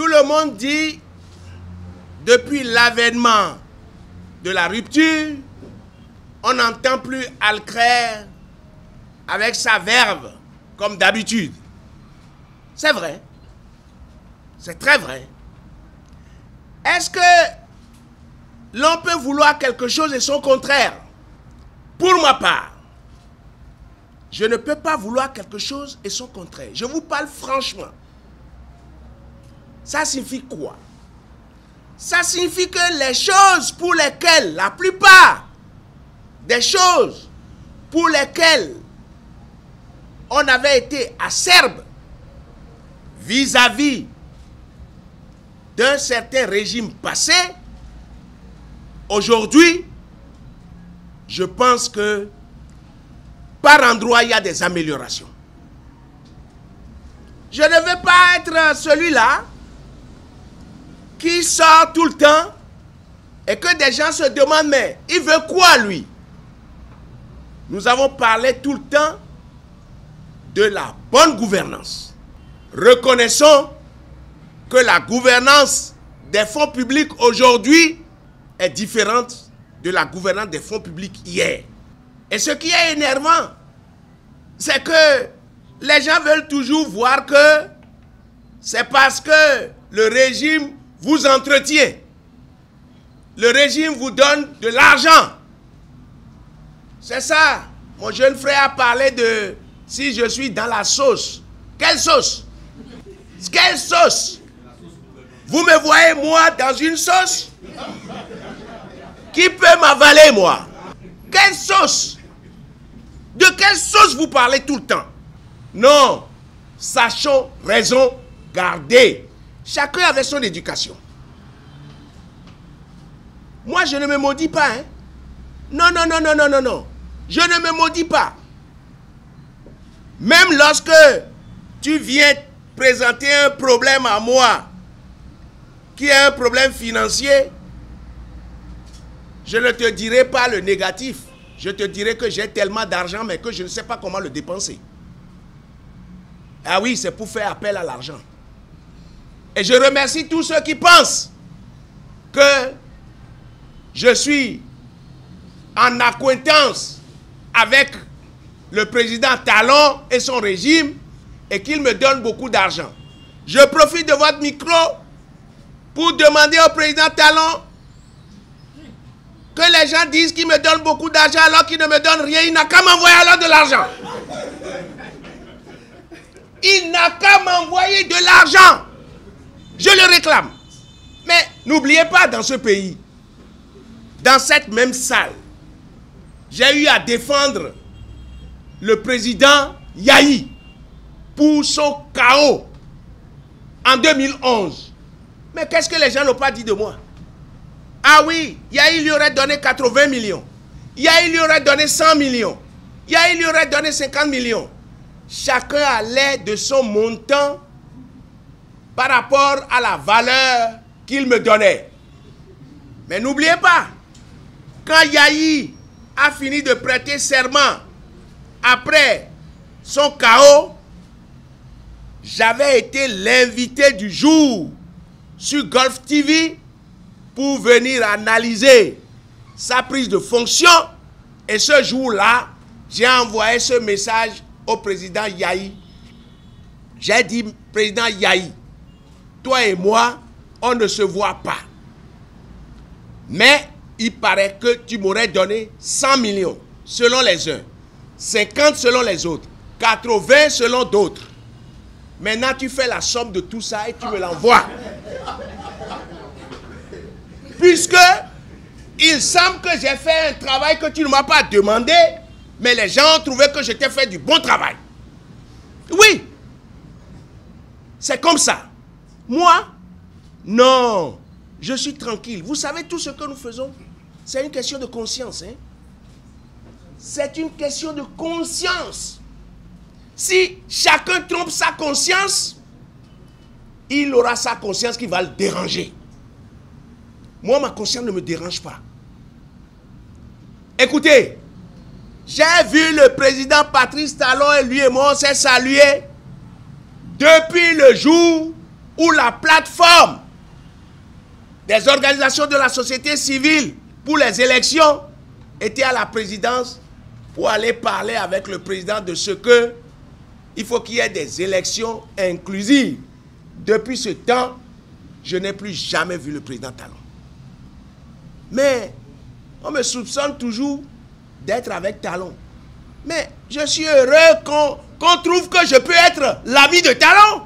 Tout le monde dit, depuis l'avènement de la rupture, on n'entend plus Alcrère avec sa verve, comme d'habitude. C'est vrai. C'est très vrai. Est-ce que l'on peut vouloir quelque chose et son contraire? Pour ma part, je ne peux pas vouloir quelque chose et son contraire. Je vous parle franchement. Ça signifie quoi? Ça signifie que les choses pour lesquelles, la plupart des choses pour lesquelles on avait été acerbe vis-à-vis d'un certain régime passé, aujourd'hui, je pense que par endroits, il y a des améliorations. Je ne veux pas être celui-là qui sort tout le temps et que des gens se demandent, mais il veut quoi lui? Nous avons parlé tout le temps de la bonne gouvernance. Reconnaissons que la gouvernance des fonds publics aujourd'hui est différente de la gouvernance des fonds publics hier. Et ce qui est énervant, c'est que les gens veulent toujours voir que c'est parce que le régime vous entretient. Le régime vous donne de l'argent. C'est ça. Mon jeune frère a parlé de si je suis dans la sauce. Quelle sauce? Quelle sauce? Vous me voyez, moi, dans une sauce? Qui peut m'avaler, moi? Quelle sauce? De quelle sauce vous parlez tout le temps? Non. Sachons raison garder. Chacun avait son éducation. Moi, je ne me maudis pas, hein? Non, non, non, non, non, non, non. Je ne me maudis pas. Même lorsque tu viens présenter un problème à moi, qui est un problème financier, je ne te dirai pas le négatif. Je te dirai que j'ai tellement d'argent, mais que je ne sais pas comment le dépenser. Ah oui, c'est pour faire appel à l'argent. Et je remercie tous ceux qui pensent que je suis en accointance avec le président Talon et son régime et qu'il me donne beaucoup d'argent. Je profite de votre micro pour demander au président Talon que les gens disent qu'il me donne beaucoup d'argent alors qu'il ne me donne rien. Il n'a qu'à m'envoyer alors de l'argent. Il n'a qu'à m'envoyer de l'argent. Je le réclame. Mais n'oubliez pas, dans ce pays, dans cette même salle, j'ai eu à défendre le président Yahi pour son chaos en 2011. Mais qu'est-ce que les gens n'ont pas dit de moi? Ah oui, Yahi lui aurait donné 80 millions. Yahi lui aurait donné 100 millions. Yahi lui aurait donné 50 millions. Chacun allait de son montant par rapport à la valeur qu'il me donnait. Mais n'oubliez pas, quand Yahi a fini de prêter serment après son chaos, j'avais été l'invité du jour sur Golf TV pour venir analyser sa prise de fonction. Et ce jour-là, j'ai envoyé ce message au président Yahi. J'ai dit, président Yahi, toi et moi, on ne se voit pas. Mais il paraît que tu m'aurais donné 100 millions selon les uns, 50 selon les autres, 80 selon d'autres. Maintenant, tu fais la somme de tout ça et tu me l'envoies. Puisque il semble que j'ai fait un travail que tu ne m'as pas demandé, mais les gens ont trouvé que je t'ai fait du bon travail. Oui. C'est comme ça. Moi, non. Je suis tranquille. Vous savez, tout ce que nous faisons, c'est une question de conscience. Hein? C'est une question de conscience. Si chacun trompe sa conscience, il aura sa conscience qui va le déranger. Moi, ma conscience ne me dérange pas. Écoutez, j'ai vu le président Patrice Talon et lui et moi, on s'est salués depuis le jour où la plateforme des organisations de la société civile pour les élections était à la présidence pour aller parler avec le président de ce que il faut qu'il y ait des élections inclusives. Depuis ce temps, je n'ai plus jamais vu le président Talon. Mais on me soupçonne toujours d'être avec Talon. Mais je suis heureux qu'on trouve que je peux être l'ami de Talon.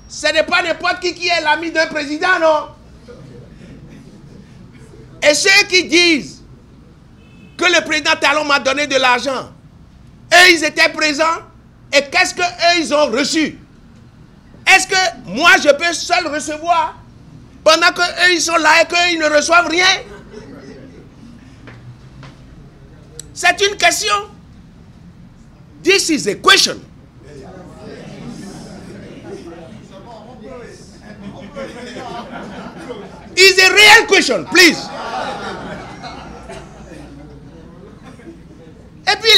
Ce n'est pas n'importe qui est l'ami d'un président, non? Et ceux qui disent que le président Talon m'a donné de l'argent, eux, ils étaient présents, et qu'est-ce qu'eux, ils ont reçu? Est-ce que moi, je peux seul recevoir pendant qu'eux, ils sont là et qu'ils ne reçoivent rien? C'est une question. This is a question. It's a real question, please. Et puis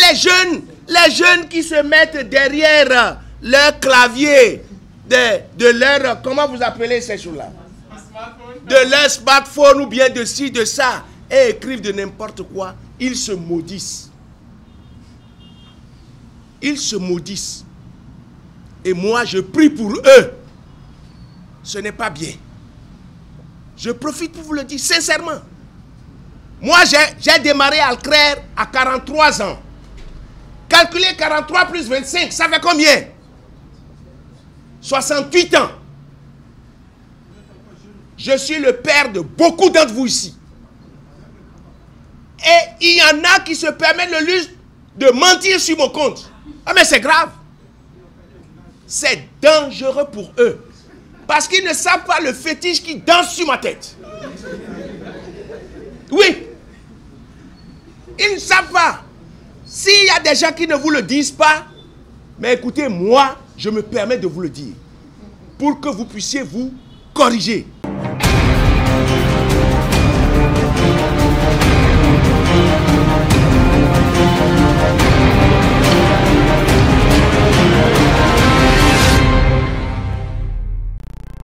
les jeunes qui se mettent derrière leur clavier, de leur, comment vous appelez ces choses-là? De leur smartphone ou bien de ci, de ça, et écrivent de n'importe quoi, ils se maudissent. Ils se maudissent. Et moi, je prie pour eux. Ce n'est pas bien. Je profite pour vous le dire sincèrement. Moi, j'ai démarré à Alcraire à 43 ans. Calculez 43 plus 25, ça fait combien? 68 ans. Je suis le père de beaucoup d'entre vous ici. Et il y en a qui se permettent le luxe de mentir sur mon compte. Ah mais c'est grave. C'est dangereux pour eux. Parce qu'ils ne savent pas le fétiche qui danse sur ma tête. Oui. Ils ne savent pas. S'il y a des gens qui ne vous le disent pas, mais écoutez, moi, je me permets de vous le dire. Pour que vous puissiez vous corriger.